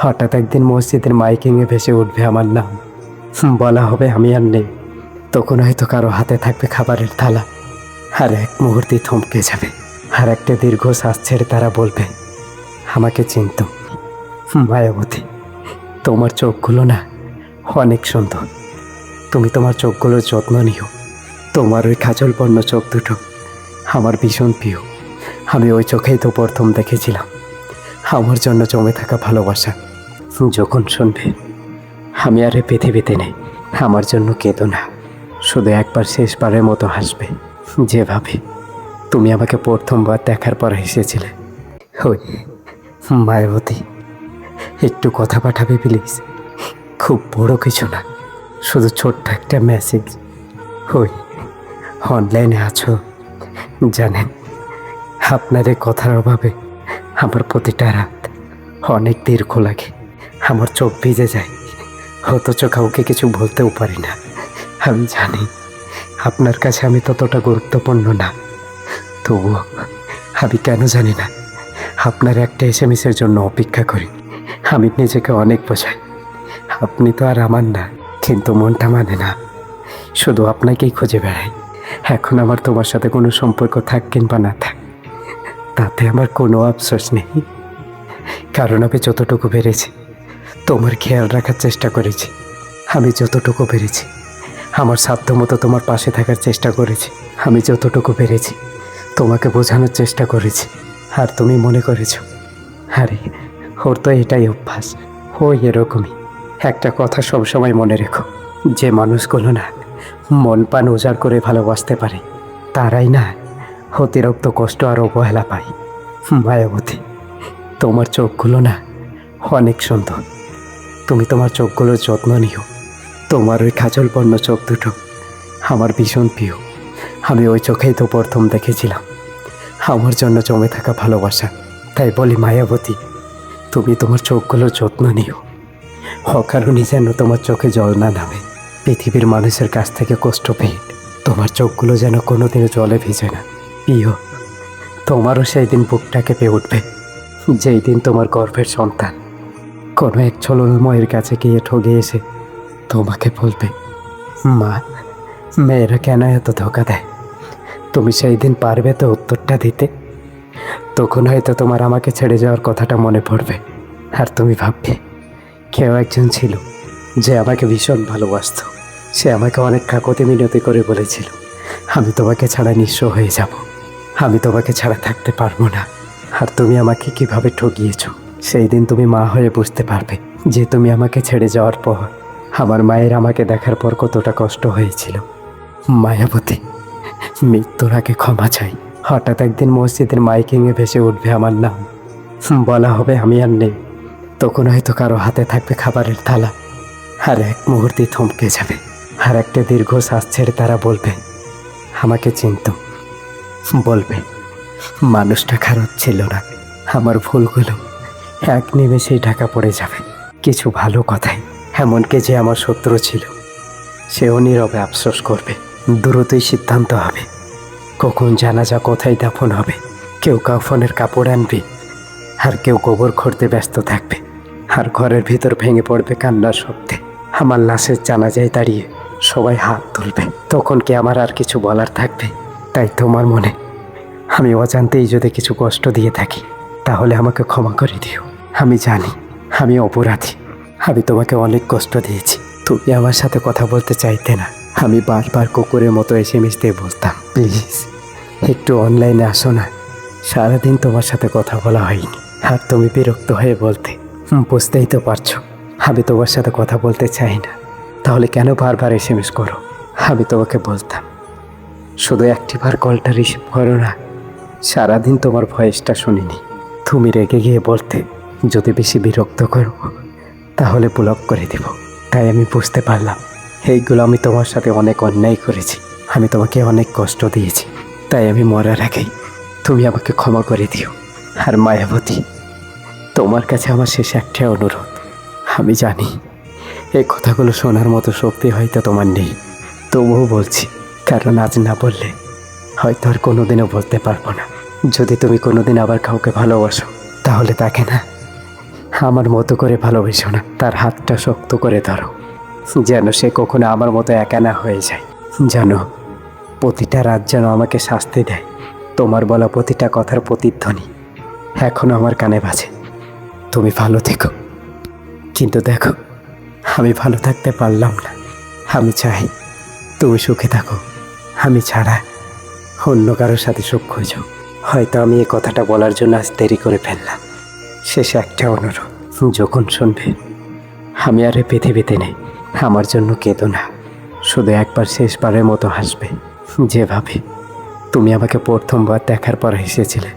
হঠাৎ একদিন মসজিদের মাইকিংয়ে ভেসে উঠবে আমার নাম, বলা হবে আমি আর নেই। তখন হয়তো কারো হাতে থাকবে খাবারের থালা, আর এক মুহূর্তে থমকে যাবে। আর একটা দীর্ঘ শ্বাস ছেড়ে তারা বলবে আমাকে চিনত। মায়াবতী, তোমার চোখগুলো না অনেক সুন্দর। তুমি তোমার চোখগুলোর যত্ন নিও। তোমার ওই কাজলবর্ণ চোখ দুটো আমার ভীষণ প্রিয়। আমি ওই চোখেই তো প্রথম দেখেছিলাম আমার জন্য জমে থাকা ভালোবাসা। যখন শুনবে আমি আর এই পৃথিবীতে নেই, আমার জন্য কেঁদো না, শুধু একবার শেষবারের মতো হাসবে, যেভাবে তুমি আমাকে প্রথমবার দেখার পর হেসেছিলে। ওই মায়াবতী, একটু কথা পাঠাবে প্লিজ। খুব বড় কিছু না, শুধু ছোট্ট একটা মেসেজ। ওই অনলাইনে আছো? জানেন, আপনার এই কথার অভাবে আমার প্রতিটা রাত অনেক দীর্ঘ লাগে। আমার চোখ ভিজে যায়, অথচ কাউকে কিছু বলতেও পারি না। আমি জানি আপনার কাছে আমি ততটা গুরুত্বপূর্ণ না, তবুও আমি কেন জানি না আপনার একটা এসএমএসের জন্য অপেক্ষা করি। আমি নিজেকে অনেক বোঝাই আপনি তো আর আমার না, কিন্তু মনটা মানে না, শুধু আপনাকেই খুঁজে বেড়াই। এখন আমার তোমার সাথে কোনো সম্পর্ক থাক কিংবা না থাক, তাতে আমার কোনো আফসোস নেই, কারণ আমি যতটুকু পেরেছি তোমার খেয়াল রাখার চেষ্টা করেছি। আমি যতটুকু পেরেছি আমার সাধ্যমতো তোমার পাশে থাকার চেষ্টা করেছি। আমি যতটুকু পেরেছি তোমাকে বোঝানোর চেষ্টা করেছি, আর তুমি মনে করেছ আরে ওর তো এটাই অভ্যাস, ও এরকমই। একটা কথা সবসময় মনে রেখো, যে মানুষগুলো না মন প্রাণ উজাড় করে ভালোবাসতে পারে তারাই না অতিরিক্ত কষ্ট আর অবহেলা পায়। মায়াবতী, তোমার চোখগুলো না অনেক সুন্দর। তুমি তোমার চোখগুলোর যত্ন নিও। তোমার ওই কাজলবর্ণ চোখ দুটো আমার ভীষণ প্রিয়। আমি ওই চোখেই তো প্রথম দেখেছিলাম আমার জন্য জমে থাকা ভালোবাসা। তাই বলি মায়াবতী, তুমি তোমার চোখগুলোর যত্ন নিও। অকারণে যেন তোমার চোখে জল না নামে। পৃথিবীর মানুষের কাছ থেকে কষ্ট পেয়ে তোমার চোখগুলো যেন কোনোদিনও জলে ভিজে না। প্রিয়, তোমারও সেই দিন বুকটা কেঁপে উঠবে, যেই দিন তোমার গর্ভের সন্তান কোনো এক ছলময়ের কাছে গিয়ে ঠগে এসে তোমাকে বলবে মা, মেয়েরা কেন এত ধোকা দেয়। তুমি সেই দিন পারবে তো উত্তরটা দিতে। তখন হয়তো তোমার আমাকে ছেড়ে যাওয়ার কথাটা মনে পড়বে, আর তুমি ভাববে কেউ একজন ছিল যে আমাকে ভীষণ ভালোবাসত। সে আমাকে অনেক কাকতি মিনতি করে বলেছিল আমি তোমাকে ছাড়া নিঃস্ব হয়ে যাব, আমি তোমাকে ছাড়া থাকতে পারবো না। আর তুমি আমাকে কিভাবে ঠকিয়েছ সেই দিন তুমি মা হয়ে বুঝতে পারবে যে তুমি আমাকে ছেড়ে যাওয়ার পর আমার মায়ের আমাকে দেখার পর কতটা কষ্ট হয়েছিল। মায়াবতী, মৃত্যুর আগে ক্ষমা চাই। হঠাৎ একদিন মসজিদের মাইকিংয়ে ভেসে উঠবে আমার নাম, বলা হবে আমি আর নেই। তখন হয়তো কারো হাতে থাকবে খাবারের থালা, আর এক মুহূর্তে থমকে যাবে। আর একটা দীর্ঘ শ্বাস ছেড়ে তারা বলবে আমাকে চিনত। বলবে মানুষটা খারাপ ছিল না, আমার ভুলগুলো এক নিমেষেই ঢাকা পড়ে যাবে কিছু ভালো কথাই। এমনকি যে আমার শত্রু ছিল সেও নীরবে আফসোস করবে। দ্রুতই সিদ্ধান্ত হবে কখন জানাজা কোথায় দাফন হবে। কেউ কাফনের কাপড় আনবে, আর কেউ গোবর খুঁড়তে ব্যস্ত থাকবে। আর ঘরের ভিতর ভেঙে পড়বে কান্নার শব্দে। আমার লাশের জানাজায় দাঁড়িয়ে সবাই হাত তুলবে। তখন কি আমার আর কিছু বলার থাকবে? তাই তোমার মনে আমি অজান্তেই যদি কিছু কষ্ট দিয়ে থাকি তাহলে আমাকে ক্ষমা করে দিও। আমি জানি আমি অপরাধী, আমি তোমাকে অনেক কষ্ট দিয়েছি। তুমি আমার সাথে কথা বলতে চাইতে না, আমি বারবার কুকুরের মতো এসএমএস দিয়ে বলতাম প্লিজ একটু অনলাইনে আসো না, সারাদিন তোমার সাথে কথা বলা হয়নি। আর তুমি বিরক্ত হয়ে বলতে বুঝতেই তো পারছো আমি তোমার সাথে কথা বলতে চাই না, তাহলে কেন বারবার এসএমএস করো। আমি তোমাকে বলতাম শুধু একটিবার কলটা রিসিভ করো না, সারাদিন তোমার ভয়েসটা শুনিনি। তুমি রেগে গিয়ে বলতে যদি বেশি বিরক্ত করো তাহলে ব্লক করে দেব। তাই আমি বুঝতে পারলাম এইগুলো আমি তোমার সাথে অনেক অন্যায় করেছি, আমি তোমাকে অনেক কষ্ট দিয়েছি। তাই আমি মরার আগেই তুমি আমাকে ক্ষমা করে দিও। আর মায়াবতী, তোমার কাছে আমার শেষ একটা অনুরোধ, আমি জানি এই কথাগুলো শোনার মতো শক্তি হয়তো তোমার নেই, তবুও বলছি, কারণ আজ না বললে হয়তো আর কোনোদিনও বলতে পারবো না। যদি তুমি কোনোদিন আবার কাউকে ভালোবাসো তাহলে তাকে না আমার মতো করে ভালোবেসো না, তার হাতটা শক্ত করে ধরো, যেন সে কখনো আমার মতো একা না হয়ে যায়। জানো, প্রতিটা রাত যেন আমাকে শাস্তি দেয়। তোমার বলা প্রতিটা কথার প্রতিধ্বনি এখনো আমার কানে বাজে। তুমি ভালো থেকো। কিন্তু দেখো, আমি ভালো থাকতে পারলাম না। আমি চাই তুমি সুখে থাকো, আমি ছাড়া অন্য কারোর সাথে সুখ খোঁজো। হয়তো আমি এই কথাটা বলার জন্য আজ দেরি করে ফেললাম। শেষে একটা অনুরোধ, যখন শুনবে আমি আর এই পৃথিবীতে নেই, আমার জন্য কেঁদো না। শুধু একবার শেষবারের মতো হাসবে, যেভাবে তুমি আমাকে প্রথমবার দেখার পর হেসেছিলে।